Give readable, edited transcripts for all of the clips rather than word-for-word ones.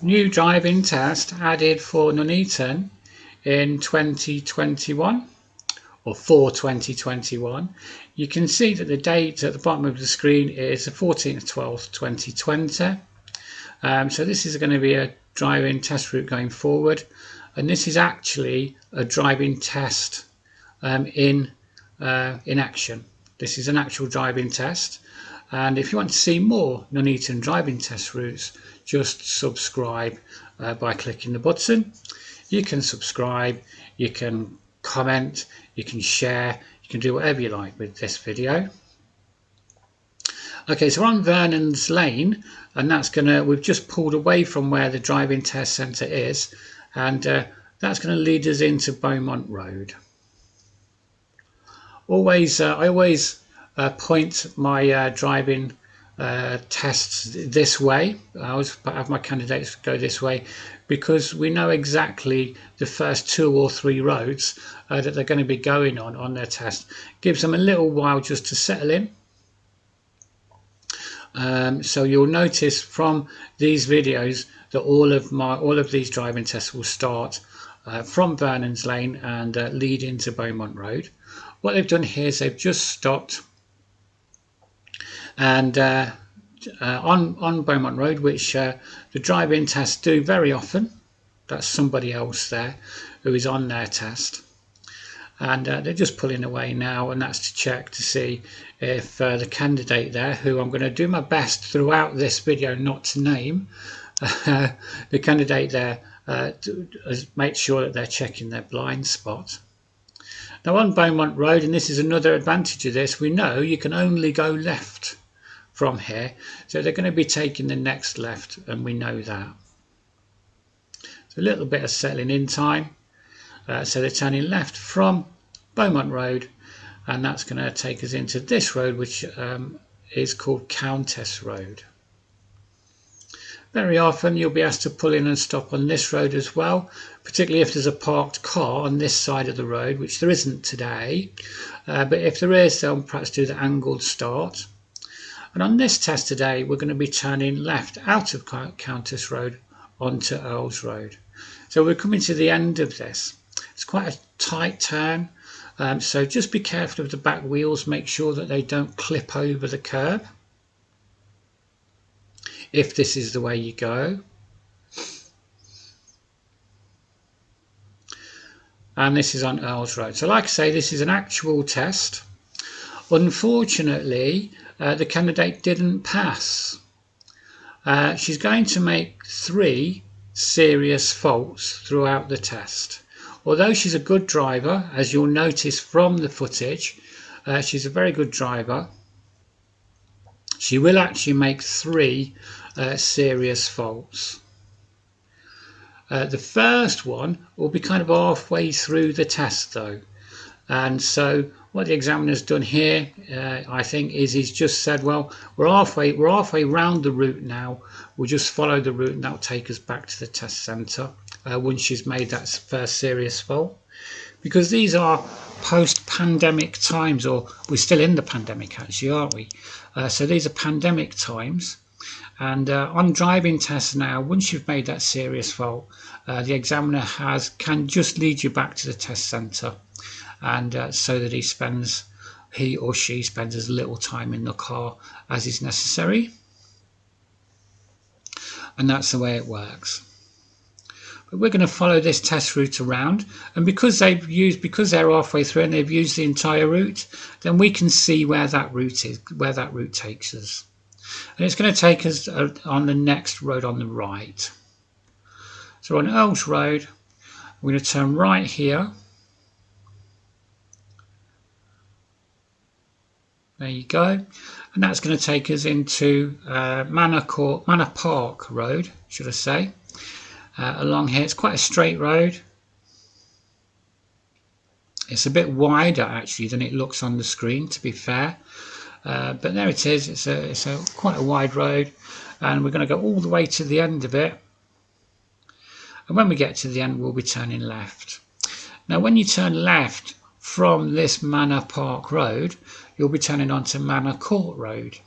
new driving test added for Nuneaton in 2021 or for 2021. You can see that the date at the bottom of the screen is the 14th 12th 2020. So this is going to be a driving test route going forward, and this is actually a driving test in action. This is an actual driving test, and if you want to see more Nuneaton driving test routes, just subscribe by clicking the button. You can subscribe, you can comment, you can share, you can do whatever you like with this video. Okay, so we're on Vernon's Lane, and we've just pulled away from where the driving test centre is, and that's going to lead us into Beaumont Road. I always point my driving tests this way. I always have my candidates go this way because we know exactly the first 2 or 3 roads that they're going to be going on their test. Gives them a little while just to settle in. So you'll notice from these videos that all of these driving tests will start from Vernon's Lane and lead into Beaumont Road. What they've done here is they've just stopped and on Beaumont Road, which the drive-in tests do very often. That's somebody else there who is on their test, and they're just pulling away now, and that's to check to see if the candidate there, who I'm going to do my best throughout this video not to name, the candidate there make sure that they're checking their blind spot. Now on Beaumont Road, and this is another advantage of this, we know you can only go left from here, so they're going to be taking the next left, and we know that. So a little bit of settling in time, so they're turning left from Beaumont Road, and that's going to take us into this road, which is called Countess Road. Very often you'll be asked to pull in and stop on this road as well, particularly if there's a parked car on this side of the road, which there isn't today, but if there is, they'll perhaps do the angled start. And on this test today, we're going to be turning left out of Countess Road onto Earls Road. So we're coming to the end of this. It's quite a tight turn, so just be careful of the back wheels, make sure that they don't clip over the curb if this is the way you go. And this is on Earls Road. So like I say, this is an actual test. Unfortunately, the candidate didn't pass. She's going to make 3 serious faults throughout the test. Although she's a good driver, as you'll notice from the footage, she's a very good driver, she will actually make 3 serious faults. The first one will be kind of halfway through the test though, and so what the examiner's done here, I think, is he's just said, well, we're halfway round the route now, we'll just follow the route and that'll take us back to the test centre once she's made that first serious fault. Because these are post-pandemic times, or we're still in the pandemic actually, aren't we? So these are pandemic times, and on driving tests now, once you've made that serious fault, the examiner can just lead you back to the test centre, and so that he or she spends as little time in the car as is necessary, and that's the way it works. But we're going to follow this test route around, and because they're halfway through and they've used the entire route, then we can see where that route takes us. And it's going to take us on the next road on the right. So on Earls Road, we're going to turn right here. There you go, and that's going to take us into Manor Park Road, should I say. Along here, it's quite a straight road. It's a bit wider actually than it looks on the screen, to be fair, but there it is. It's quite a wide road, and we're going to go all the way to the end of it, and when we get to the end we'll be turning left. Now when you turn left from this Manor Park Road, you'll be turning onto Manor Court Road,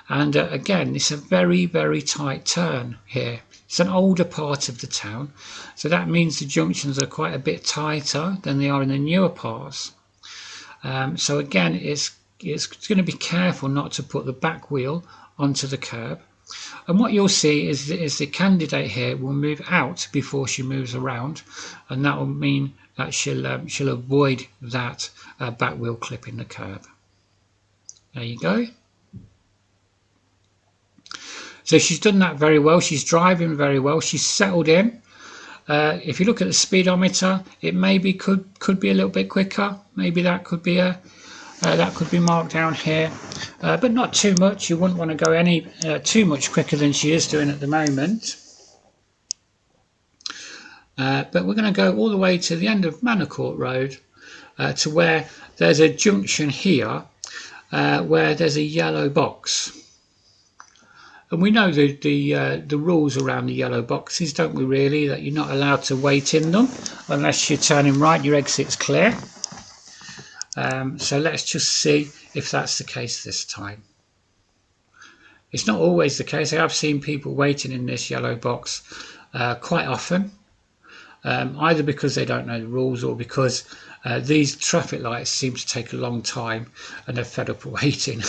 and again it's a very, very tight turn here. It's an older part of the town, so that means the junctions are quite a bit tighter than they are in the newer parts. So again, it's going to be careful not to put the back wheel onto the curb. And what you'll see is the candidate here will move out before she moves around, and that will mean that she'll avoid that back wheel clipping the curb. There you go. So she's done that very well. She's driving very well. She's settled in. If you look at the speedometer, it maybe could be a little bit quicker. Maybe that could be marked down here, but not too much. You wouldn't want to go any too much quicker than she is doing at the moment. But we're going to go all the way to the end of Manor Court Road, to where there's a junction here, where there's a yellow box. And we know the rules around the yellow boxes, don't we really? That you're not allowed to wait in them unless you're turning right, your exit's clear. So let's just see if that's the case this time. It's not always the case. I have seen people waiting in this yellow box quite often, either because they don't know the rules or because these traffic lights seem to take a long time and they're fed up waiting.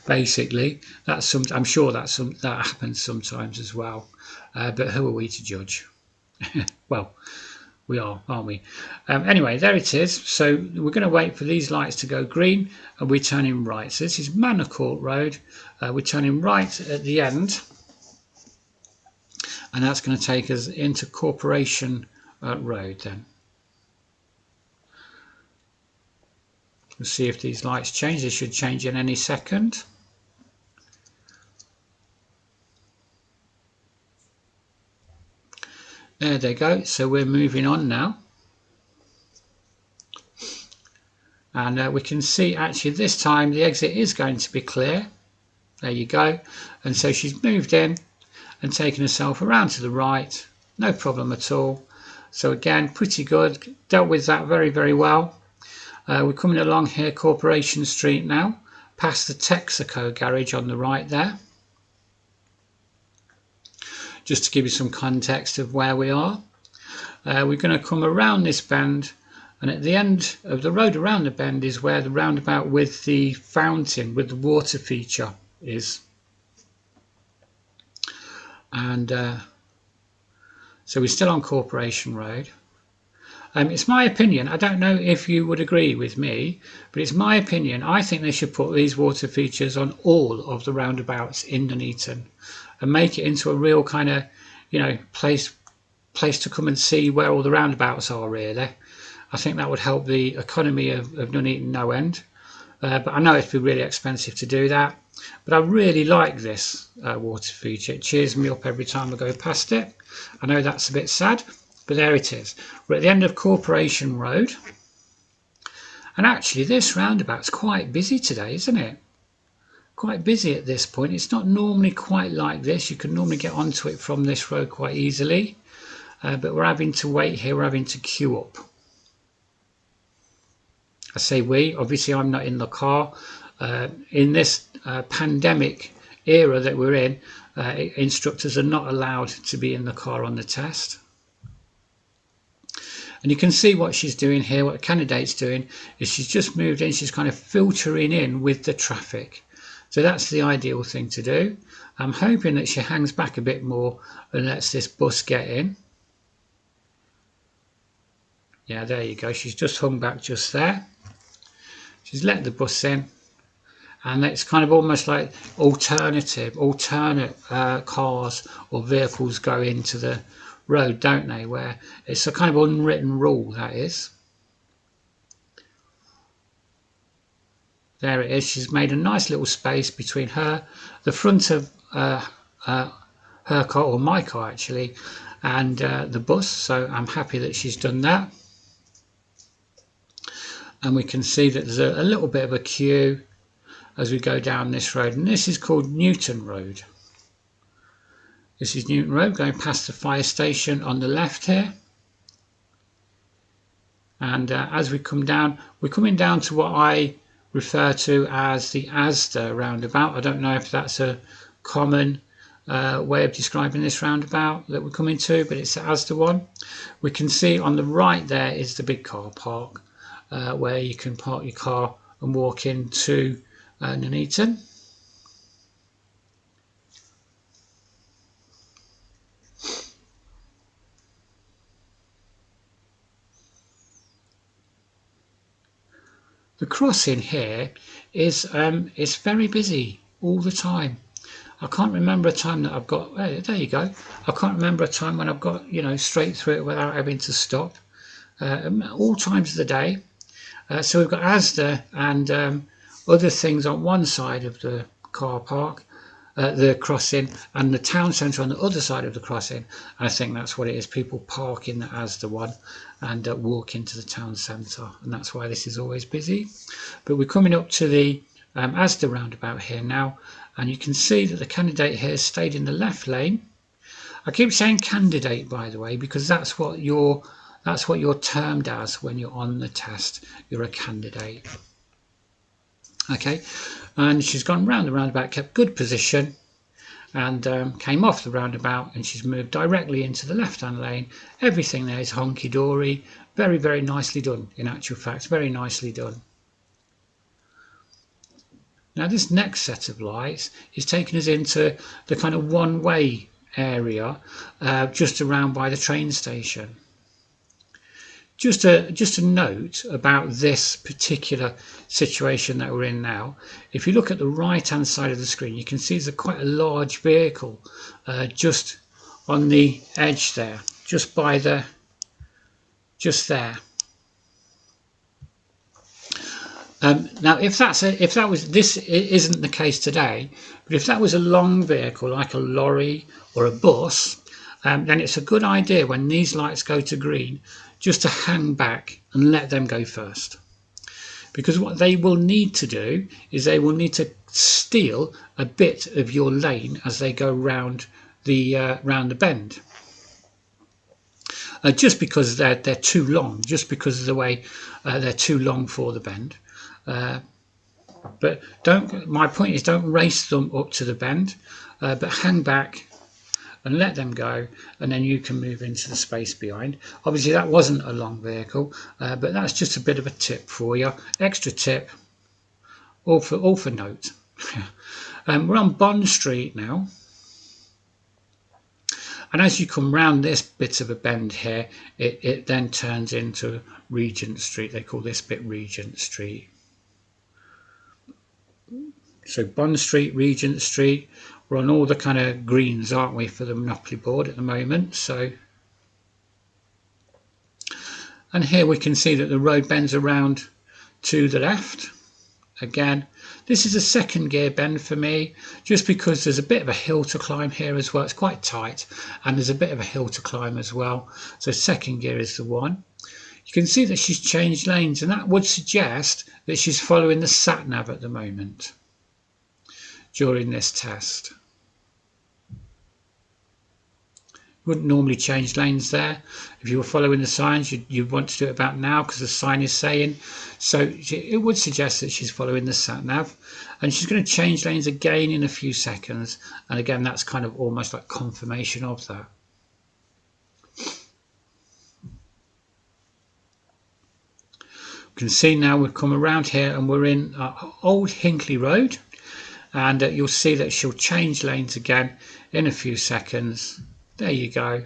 Basically, I'm sure that happens sometimes as well, but who are we to judge? Well, we are, aren't we? Anyway, there it is. So we're going to wait for these lights to go green and we're turning right. So this is Manor Court Road. We're turning right at the end, and that's going to take us into Corporation Road then. We'll see if these lights change. They should change in any second. There they go. So we're moving on now. And we can see actually this time the exit is going to be clear. There you go. And so she's moved in and taken herself around to the right. No problem at all. So again, pretty good. Dealt with that very, very well. We're coming along here, Corporation Street now, past the Texaco garage on the right there. Just to give you some context of where we are. We're going to come around this bend, and at the end of the road around the bend is where the roundabout with the fountain, with the water feature is. And so we're still on Corporation Road. It's my opinion, I don't know if you would agree with me, but it's my opinion, I think they should put these water features on all of the roundabouts in Nuneaton and make it into a real kind of, place to come and see where all the roundabouts are really. I think that would help the economy of Nuneaton no end. But I know it'd be really expensive to do that. But I really like this water feature. It cheers me up every time I go past it. I know that's a bit sad, but there it is. We're at the end of Corporation Road. And actually this roundabout's quite busy today, isn't it? Quite busy at this point. It's not normally quite like this. You can normally get onto it from this road quite easily. But we're having to wait here. We're having to queue up. I say we. Obviously I'm not in the car. In this pandemic era that we're in, instructors are not allowed to be in the car on the test. And you can see what she's doing here, what the candidate's doing, is she's just moved in, she's kind of filtering in with the traffic. So that's the ideal thing to do. I'm hoping that she hangs back a bit more and lets this bus get in. Yeah, there you go, she's just hung back just there. She's let the bus in. And it's kind of almost like alternate cars or vehicles go into the road, don't they? Where it's a kind of unwritten rule, that is. There it is. She's made a nice little space between her, the front of her car, or my car actually, and the bus. So I'm happy that she's done that. And we can see that there's a little bit of a queue as we go down this road, and this is called Nuneaton Road. This is Nuneaton Road, going past the fire station on the left here. And as we come down, we're coming down to what I refer to as the Asda roundabout. I don't know if that's a common way of describing this roundabout that we're coming to, but it's the Asda one. We can see on the right there is the big car park, where you can park your car and walk into Nuneaton. The crossing here is very busy all the time. I can't remember a time that I've got, there you go, I can't remember a time when I've got, straight through it without having to stop, all times of the day. So we've got Asda and other things on one side of the car park, the crossing, and the town centre on the other side of the crossing. And I think that's what it is, people park in the Asda one and walk into the town centre, and that's why this is always busy. But we're coming up to the Asda roundabout here now, and you can see that the candidate here stayed in the left lane. I keep saying candidate, by the way, because that's what you're termed as when you're on the test. You're a candidate. Okay, and she's gone round the roundabout, kept good position, and came off the roundabout, and she's moved directly into the left-hand lane. Everything there is honky-dory. Very, very nicely done, in actual fact, very nicely done. Now this next set of lights is taking us into the kind of one-way area just around by the train station. Just a note about this particular situation that we're in now. If you look at the right-hand side of the screen, you can see there's quite a large vehicle just on the edge there, just there. Now, this isn't the case today, but if that was a long vehicle like a lorry or a bus, then it's a good idea when these lights go to green just to hang back and let them go first. Because what they will need to do is they will need to steal a bit of your lane as they go round the bend. Just because they're too long, just because of the way they're too long for the bend. But my point is, don't race them up to the bend, but hang back and let them go, and then you can move into the space behind. Obviously that wasn't a long vehicle, but that's just a bit of a tip for you, extra tip, all for note. We're on Bond Street now, and as you come round this bit of a bend here, it then turns into Regent Street. They call this bit Regent Street. So Bond Street, Regent Street. We're on all the kind of greens, aren't we, for the Monopoly board at the moment. And here we can see that the road bends around to the left. Again, this is a second gear bend for me, just because there's a bit of a hill to climb here as well. It's quite tight, and there's a bit of a hill to climb as well. So second gear is the one. You can see that she's changed lanes, and that would suggest that she's following the sat-nav at the moment during this test. Wouldn't normally change lanes there. If you were following the signs, you'd want to do it about now, because the sign is saying. So it would suggest that she's following the sat-nav, and she's going to change lanes again in a few seconds, and again that's kind of almost like confirmation of that. You can see now we've come around here and we're in Old Hinkley Road, and you'll see that she'll change lanes again in a few seconds. There you go.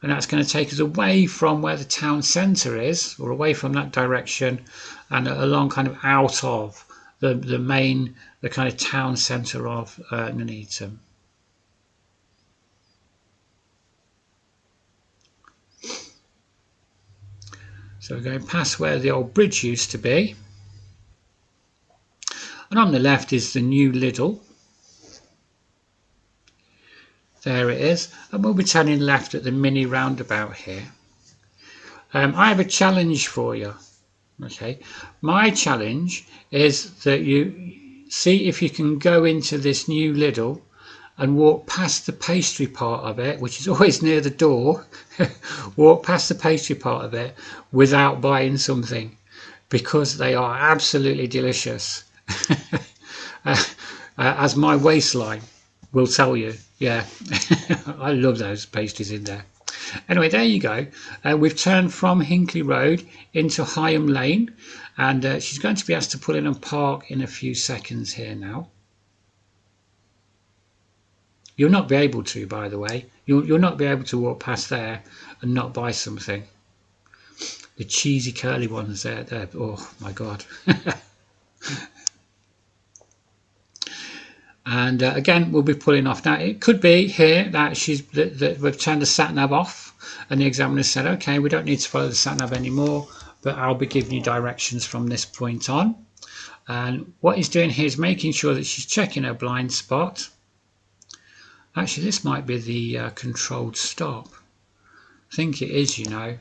And that's going to take us away from where the town centre is, or away from that direction, and along kind of out of the kind of town centre of Nuneaton. So we're going past where the old bridge used to be. And on the left is the new Lidl. There it is, and we'll be turning left at the mini roundabout here. I have a challenge for you. Okay, my challenge is that you see if you can go into this new Lidl and walk past the pastry part of it, which is always near the door. Walk past the pastry part of it without buying something, because they are absolutely delicious. as my waistline will tell you. Yeah, I love those pasties in there. Anyway, there you go. We've turned from Hinkley Road into Higham Lane, and she's going to be asked to pull in and park in a few seconds here now. You'll not be able to, by the way. You'll not be able to walk past there and not buy something. The cheesy curly ones there. Oh my God. And again, we'll be pulling off. Now, it could be here that we've turned the sat-nav off and the examiner said, okay, we don't need to follow the sat-nav anymore, but I'll be giving you directions from this point on. And what he's doing here is making sure that she's checking her blind spot. Actually, this might be the controlled stop. I think it is, you know.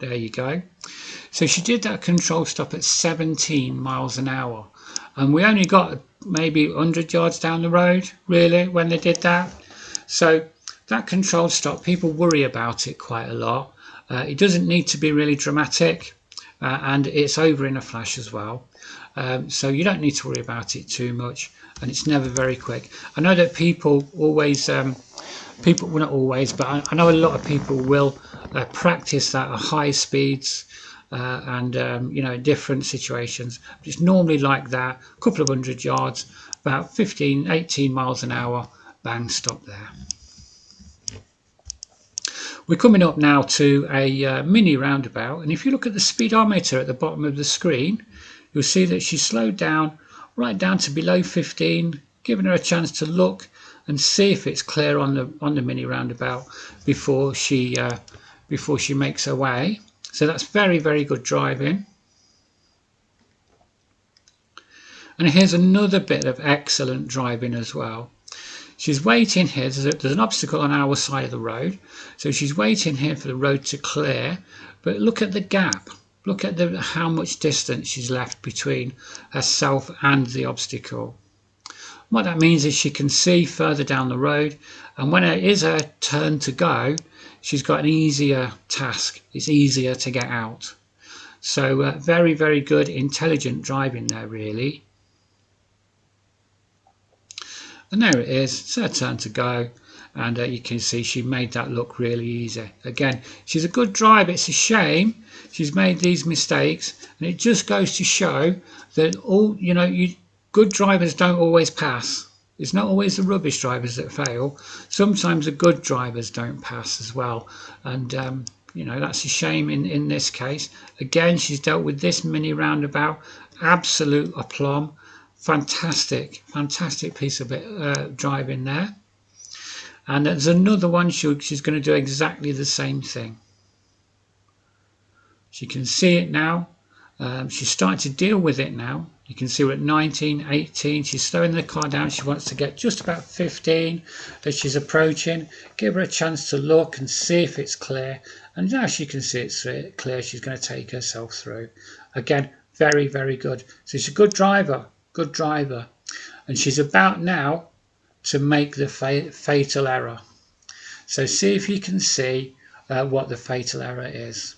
There you go. So she did that control stop at 17 miles an hour. And we only got maybe 100 yards down the road, really, when they did that. So that controlled stop, people worry about it quite a lot. It doesn't need to be really dramatic. And it's over in a flash as well. So you don't need to worry about it too much. And it's never very quick. I know that people always... well, not always, but I know a lot of people will practice that at high speeds and you know, different situations. It's normally like that, a couple of 100 yards, about 15, 18 miles an hour, bang, stop there. We're coming up now to a mini roundabout, and if you look at the speedometer at the bottom of the screen, you'll see that she slowed down right down to below 15, giving her a chance to look and see if it's clear on the mini roundabout before she makes her way. So that's very, very good driving. And here's another bit of excellent driving as well. She's waiting here. There's an obstacle on our side of the road, so she's waiting here for the road to clear. But look at the gap. Look at how much distance she's left between herself and the obstacle. What that means is she can see further down the road, and when it is her turn to go, she's got an easier task. It's easier to get out. So very, very good, intelligent driving there, really. And there it is. It's her turn to go, and you can see she made that look really easy. Again, she's a good driver. It's a shame she's made these mistakes, and it just goes to show that good drivers don't always pass. It's not always the rubbish drivers that fail. Sometimes the good drivers don't pass as well. And, you know, that's a shame in this case. Again, she's dealt with this mini roundabout. Absolute aplomb. Fantastic, fantastic piece of driving there. And there's another one she's going to do exactly the same thing. She can see it now. She's starting to deal with it now. You can see we're at 19, 18. She's slowing the car down. She wants to get just about 15 as she's approaching. Give her a chance to look and see if it's clear. And now she can see it's clear. She's going to take herself through. Again, very, very good. So she's a good driver. Good driver. And she's about now to make the fatal error. So see if you can see what the fatal error is.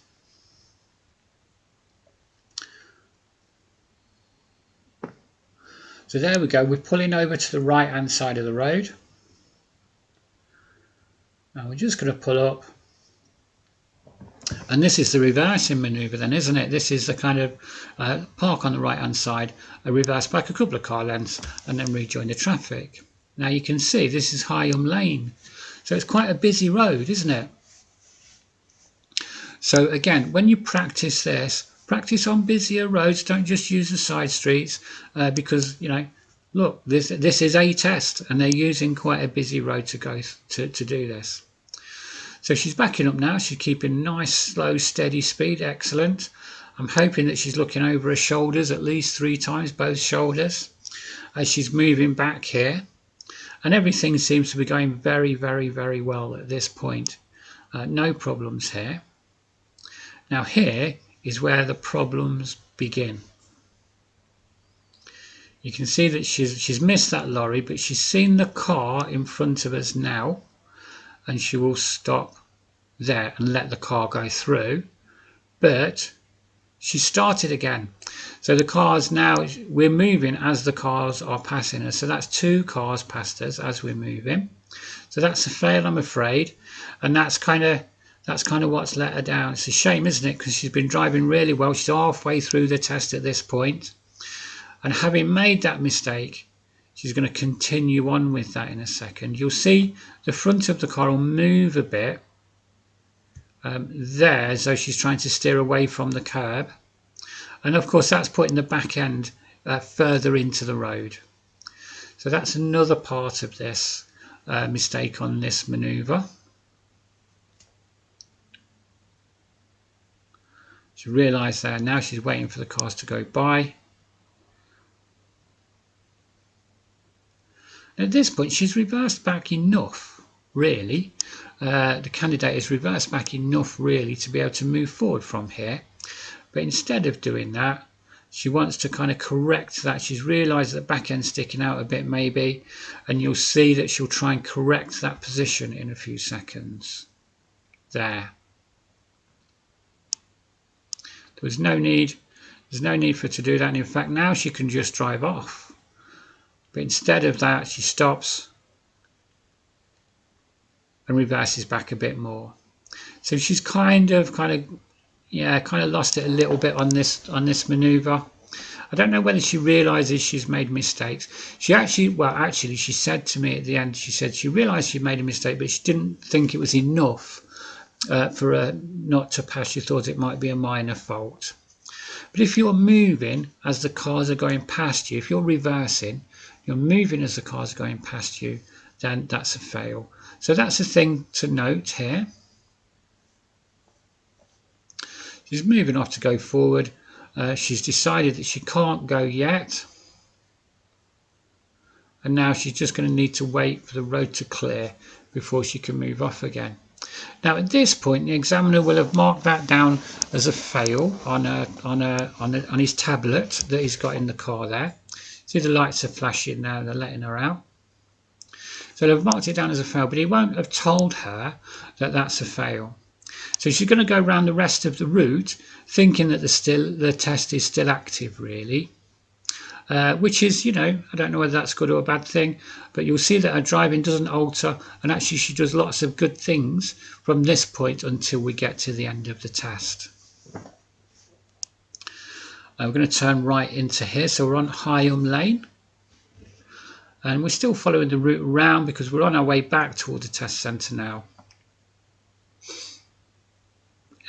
So there we go, we're pulling over to the right hand side of the road. Now we're just going to pull up. And this is the reversing manoeuvre then, isn't it? This is the kind of park on the right hand side, a reverse back a couple of car lengths and then rejoin the traffic. Now you can see this is Higham Lane. So it's quite a busy road, isn't it? So again, when you practice this, practice on busier roads. Don't just use the side streets because, you know, look, this is a test and they're using quite a busy road to go to do this. So she's backing up now. She's keeping nice, slow, steady speed. Excellent. I'm hoping that she's looking over her shoulders at least 3 times, both shoulders, as she's moving back here. And everything seems to be going very, very, very well at this point. No problems here. Now here is where the problems begin. You can see that she's missed that lorry, but she's seen the car in front of us now, and she will stop there and let the car go through. But she started again. So the cars now, we're moving as the cars are passing us. So that's 2 cars past us as we're moving. So that's a fail, I'm afraid. And that's kind of what's let her down. It's a shame, isn't it? Because she's been driving really well. She's halfway through the test at this point. And having made that mistake, she's going to continue on with that in a second. You'll see the front of the car will move a bit there, as though she's trying to steer away from the curb. And of course that's putting the back end further into the road. So that's another part of this mistake on this manoeuvre. She realised there, now she's waiting for the cars to go by. At this point she's reversed back enough, really. The candidate has reversed back enough really to be able to move forward from here. But instead of doing that, she wants to kind of correct that. She's realised that back end sticking out a bit maybe, and you'll see that she'll try and correct that position in a few seconds. There. There's no need for her to do that, and in fact now she can just drive off. But instead of that, she stops and reverses back a bit more. So she's kind of lost it a little bit on this manoeuvre. I don't know whether she realises she's made mistakes. She actually she said to me at the end, she said she realised she made a mistake, but she didn't think it was enough for her not to pass. She thought it might be a minor fault. But if you're moving as the cars are going past you, if you're reversing, you're moving as the cars are going past you, then that's a fail. So that's a thing to note here. She's moving off to go forward. She's decided that she can't go yet. And now she's just going to need to wait for the road to clear before she can move off again. Now at this point the examiner will have marked that down as a fail on his tablet that he's got in the car there. See the lights are flashing now and they're letting her out. So they've marked it down as a fail, but he won't have told her that that's a fail. So she's going to go around the rest of the route thinking that the test is still active really. Which is, I don't know whether that's good or a bad thing, but you'll see that her driving doesn't alter, and actually she does lots of good things from this point until we get to the end of the test. We're going to turn right into here, so we're on Higham Lane, and we're still following the route around because we're on our way back toward the test centre now.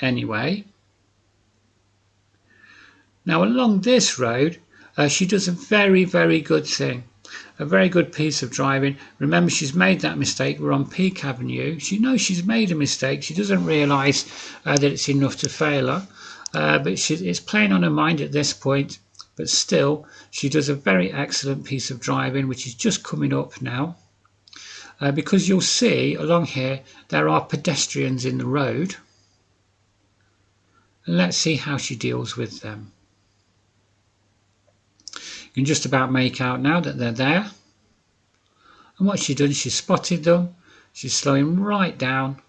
Anyway, now along this road, she does a very, very good thing, a very good piece of driving. Remember, she's made that mistake. We're on Peak Avenue. She knows she's made a mistake. She doesn't realise that it's enough to fail her, but it's playing on her mind at this point. But still, she does a very excellent piece of driving, which is just coming up now. Because you'll see along here, there are pedestrians in the road. And let's see how she deals with them. You can just about make out now that they're there. And what she's done, she's spotted them. She's slowing right down.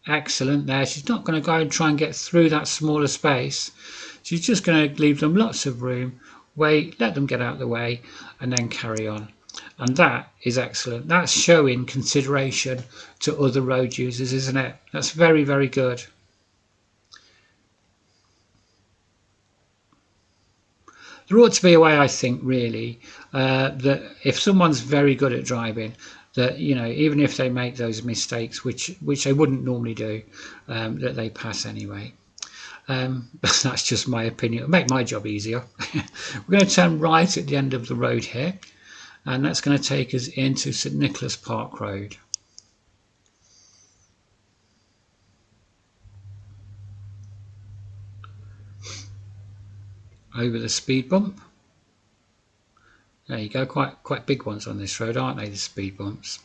Excellent there. She's not going to go and try and get through that smaller space. She's just going to leave them lots of room, wait, let them get out of the way, and then carry on. And that is excellent. That's showing consideration to other road users, isn't it? That's very, very good. There ought to be a way, I think, really, that if someone's very good at driving, that, even if they make those mistakes, which they wouldn't normally do, that they pass anyway. That's just my opinion. It'll make my job easier. We're going to turn right at the end of the road here, and that's going to take us into St Nicholas Park Road. Over the speed bump. There you go, quite big ones on this road, aren't they, the speed bumps?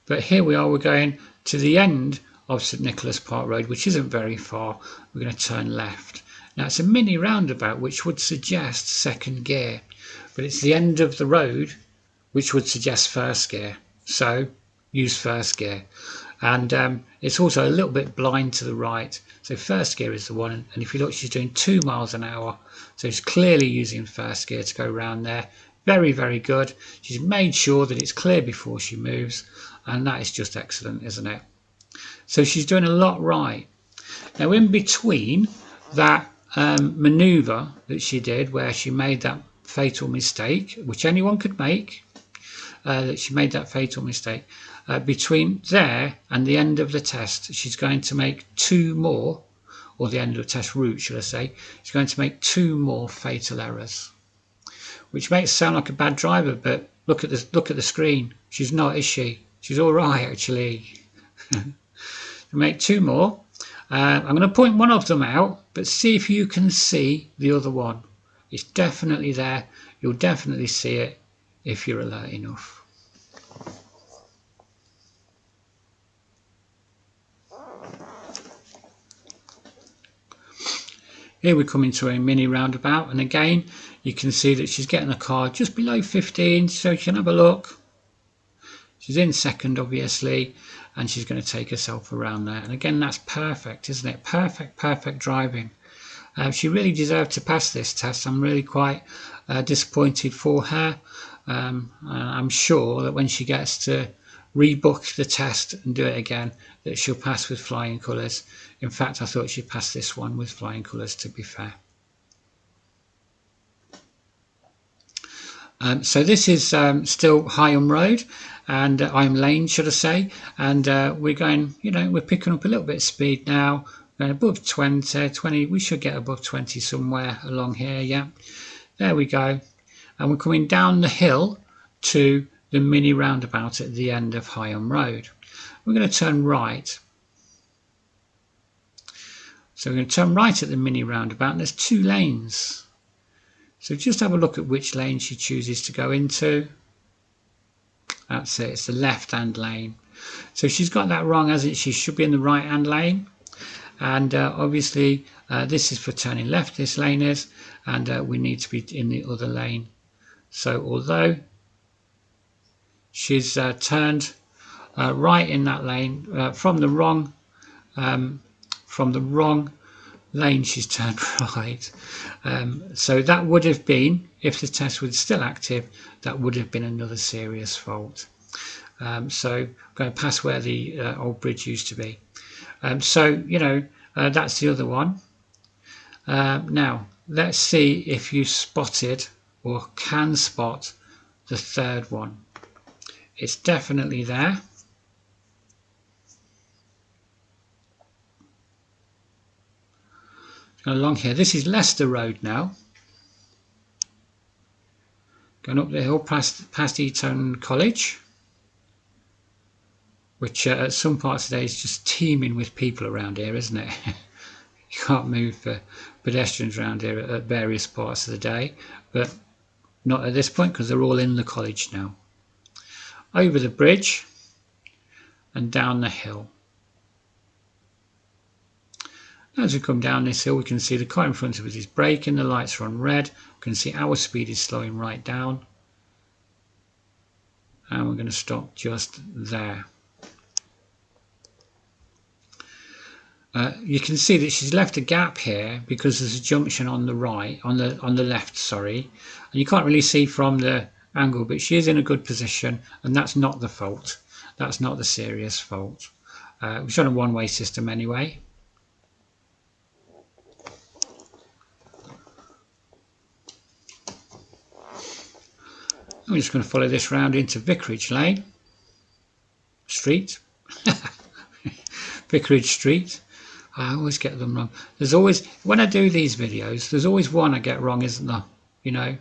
But here we are, we're going to the end of St Nicholas Park Road, which isn't very far. We're going to turn left. Now it's a mini roundabout, which would suggest second gear, but it's the end of the road, which would suggest first gear. So use first gear. and it's also a little bit blind to the right. So first gear is the one, and if you look, she's doing 2 miles an hour, so she's clearly using first gear to go around there. Very, very good. She's made sure that it's clear before she moves, and that is just excellent, isn't it? So she's doing a lot right. Now in between that manoeuvre that she did where she made that fatal mistake, which anyone could make, between there and the end of the test, she's going to make 2 more, or the end of the test route, should I say, she's going to make 2 more fatal errors, which makes her sound like a bad driver, but look at the screen. She's not, is she? She's all right, actually. Make 2 more. I'm going to point one of them out, but see if you can see the other one. It's definitely there. You'll definitely see it if you're alert enough. Here we come into a mini roundabout, and again you can see that she's getting the car just below 15, so you can have a look. She's in second, obviously, and she's going to take herself around there. And again, that's perfect, isn't it? Perfect driving. She really deserved to pass this test. I'm really quite disappointed for her. I'm sure that when she gets to rebook the test and do it again, that she'll pass with flying colours. In fact, I thought she'd pass this one with flying colours, to be fair. So this is still Higham Road, and Higham Lane, should I say, and we're going, we're picking up a little bit of speed now, going above 20, we should get above 20 somewhere along here, yeah. There we go. And we're coming down the hill to the mini roundabout at the end of Higham Road. We're going to turn right. So we're going to turn right at the mini roundabout, and there's 2 lanes. So just have a look at which lane she chooses to go into. That's it, it's the left-hand lane. So she's got that wrong, hasn't she? She should be in the right-hand lane. And obviously this is for turning left, this lane is, and we need to be in the other lane. So although she's turned right in that lane, from the wrong lane she's turned right. So that would have been, if the test was still active, that would have been another serious fault. So I'm going to pass where the old bridge used to be. So that's the other one. Now let's see if you spotted or can spot the third one. It's definitely there. Along here, this is Leicester Road now. Going up the hill past Eton College, which at some parts of the day is just teeming with people around here, isn't it? You can't move for pedestrians around here at various parts of the day, but not at this point because they're all in the college now. Over the bridge and down the hill. As we come down this hill, we can see the car in front of us is braking, the lights are on red, we can see our speed is slowing right down, and we're going to stop just there. You can see that she's left a gap here because there's a junction on the right, on the left, sorry, and you can't really see from the angle, but she is in a good position, and that's not the fault. That's not the serious fault. It's on a one-way system anyway. I'm just going to follow this round into Vicarage Lane Street. Vicarage Street. I always get them wrong. There's always, when I do these videos, there's always one I get wrong, isn't there? You know.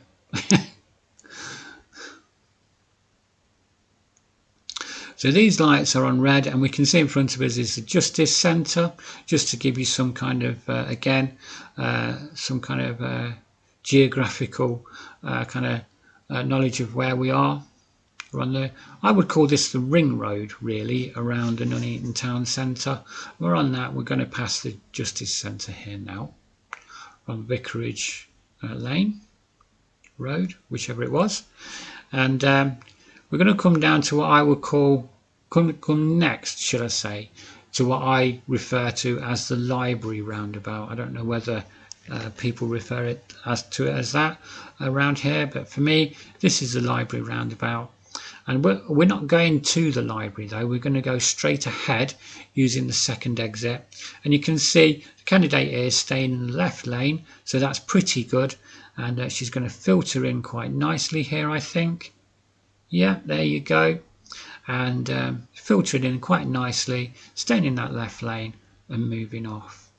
So these lights are on red, and we can see in front of us is the Justice Centre, just to give you some kind of, again, some kind of geographical kind of knowledge of where we are. We're on the, I would call this the ring road, really, around the Nuneaton town centre. We're on that. We're going to pass the Justice Centre here now. We're on Vicarage Lane Road, whichever it was, and we're going to come down to what I would call come next, should I say, to what I refer to as the library roundabout. I don't know whether people refer it to it as that around here, but for me this is the library roundabout. And we're not going to the library though, we're going to go straight ahead using the second exit. And you can see the candidate is staying in the left lane, so that's pretty good. And she's going to filter in quite nicely here, I think. Yeah, there you go. And filtering in quite nicely, staying in that left lane and moving off.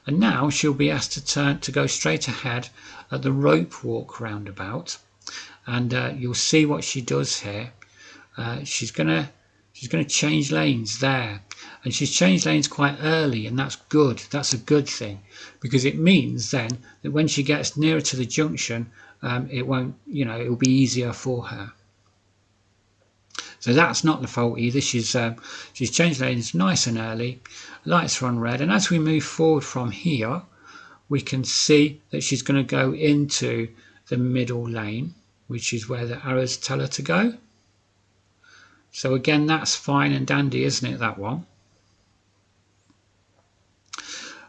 And now she'll be asked to go straight ahead at the rope walk roundabout. And you'll see what she does here. She's gonna change lanes there, and she's changed lanes quite early, and that's good. That's a good thing, because it means then that when she gets nearer to the junction, it won't, it will be easier for her. So that's not the fault either. She's changed lanes nice and early. Lights are on red, and as we move forward from here, we can see that she's going to go into the middle lane, which is where the arrows tell her to go. So again, that's fine and dandy, isn't it, that one?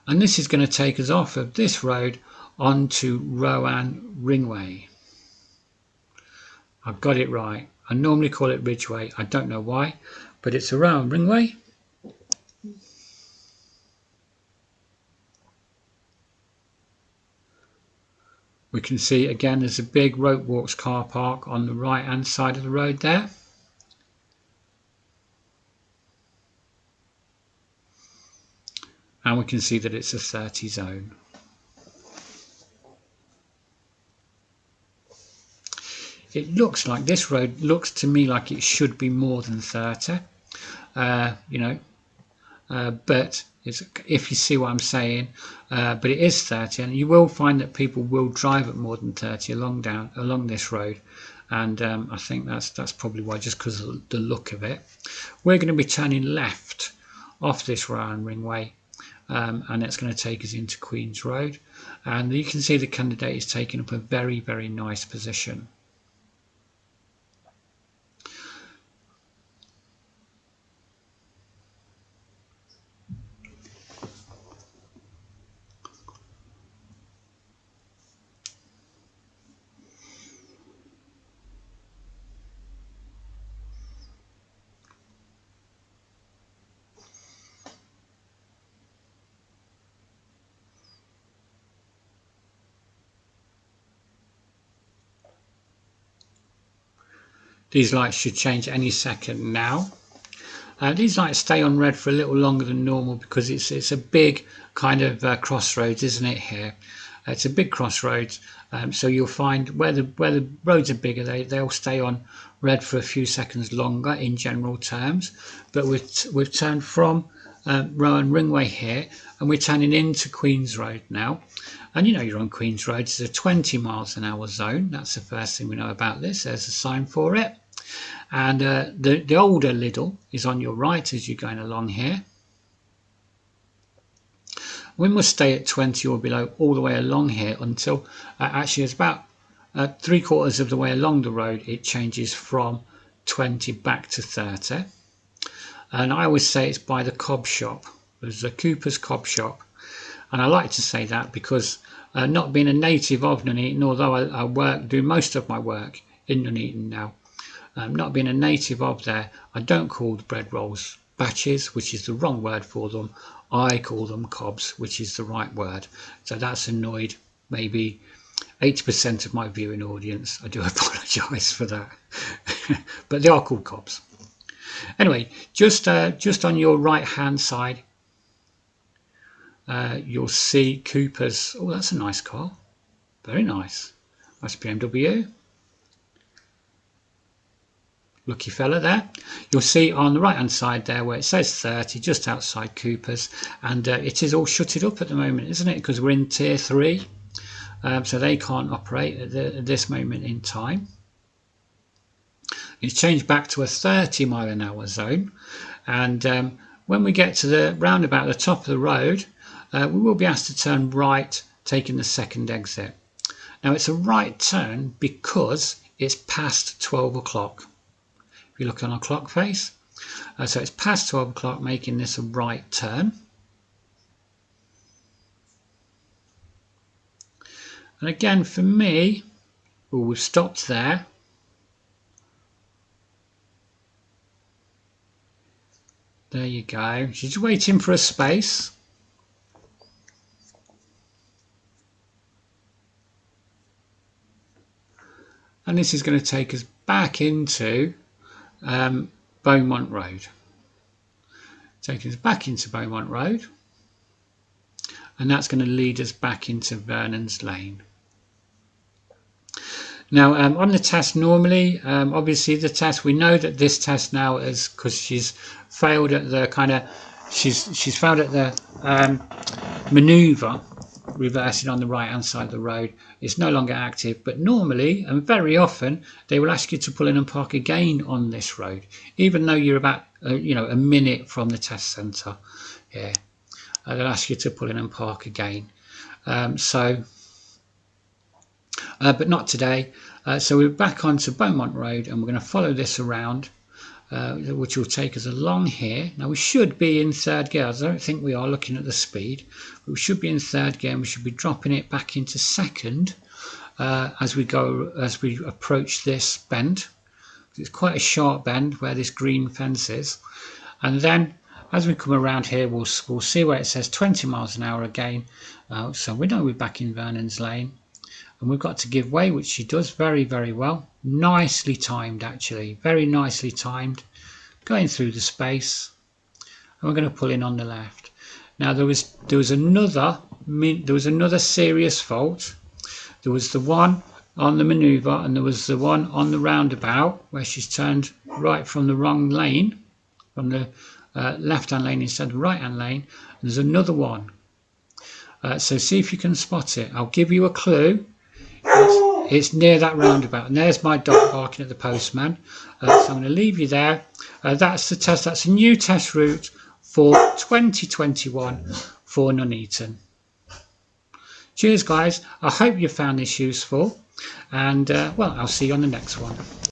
And this is going to take us off of this road onto Rowan Ringway. I've got it right. I normally call it Ridgeway. I don't know why, but it's a Rowan Ringway. We can see again there's a big rope walks car park on the right hand side of the road there. And we can see that it's a 30 zone. It looks like this road looks to me like it should be more than 30, but it's, if you see what I'm saying, but it is 30, and you will find that people will drive at more than 30 along this road, and I think that's probably why, just because of the look of it. We're going to be turning left off this Rowan Ringway, and it's going to take us into Queen's Road, and you can see the candidate is taking up a very, very nice position. These lights should change any second now. These lights stay on red for a little longer than normal because it's a big kind of crossroads, isn't it, here? It's a big crossroads, so you'll find where the roads are bigger, they'll stay on red for a few seconds longer in general terms. But we've turned from Rowan Ringway here, and we're turning into Queen's Road now. And you're on Queen's Road. It's a 20 miles an hour zone. That's the first thing we know about this. There's a sign for it. And the older Lidl is on your right as you're going along here. We must stay at 20 or below all the way along here until actually it's about 3/4 of the way along the road it changes from 20 back to 30. And I always say it's by the cob shop. There's a Cooper's cob shop, and I like to say that because not being a native of Nuneaton, although I do most of my work in Nuneaton now, not being a native of there, I don't call the bread rolls batches, which is the wrong word for them. I call them cobs, which is the right word. So that's annoyed maybe 80% of my viewing audience. I do apologise for that. But they are called cobs. Anyway, just on your right hand side, you'll see Cooper's. Oh, that's a nice car. Very nice. Nice BMW. Lucky fella there. You'll see on the right hand side there where it says 30, just outside Cooper's, and it is all shutted up at the moment, isn't it? Because we're in tier 3, so they can't operate at this moment in time. It's changed back to a 30 mile an hour zone, and when we get to the roundabout at the top of the road, we will be asked to turn right, taking the second exit. Now it's a right turn because it's past 12 o'clock. If you look on our clock face, So it's past 12 o'clock, making this a right turn. And again, for me, well, we've stopped there. There you go. She's waiting for a space. And this is going to take us back into Beaumont Road. Taking us back into Beaumont Road. And that's going to lead us back into Vernon's Lane. Now, on the test, normally, obviously the test, we know that this test now is because she's failed at the she's failed at the manoeuvre, reversing on the right hand side of the road. It's no longer active, but normally and very often they will ask you to pull in and park again on this road, even though you're about a minute from the test centre here. They'll ask you to pull in and park again. But not today. So we're back onto Beaumont Road, and we're going to follow this around, which will take us along here. Now we should be in third gear. I don't think we are, looking at the speed, but we should be in third gear, and we should be dropping it back into second as we approach this bend. It's quite a sharp bend where this green fence is, and then as we come around here, we'll see where it says 20 miles an hour again. So we know we're back in Vernon's Lane. And we've got to give way, which she does very, very well. Nicely timed, actually. Very nicely timed. Going through the space. And we're going to pull in on the left. Now, there was another serious fault. There was the one on the manoeuvre, and there was the one on the roundabout, where she's turned right from the wrong lane, from the left-hand lane instead of the right-hand lane. And there's another one. So see if you can spot it. I'll give you a clue. It's near that roundabout, and there's my dog barking at the postman. So I'm going to leave you there. That's the test. That's a new test route for 2021 for Nuneaton. Cheers, guys. I hope you found this useful, and well, I'll see you on the next one.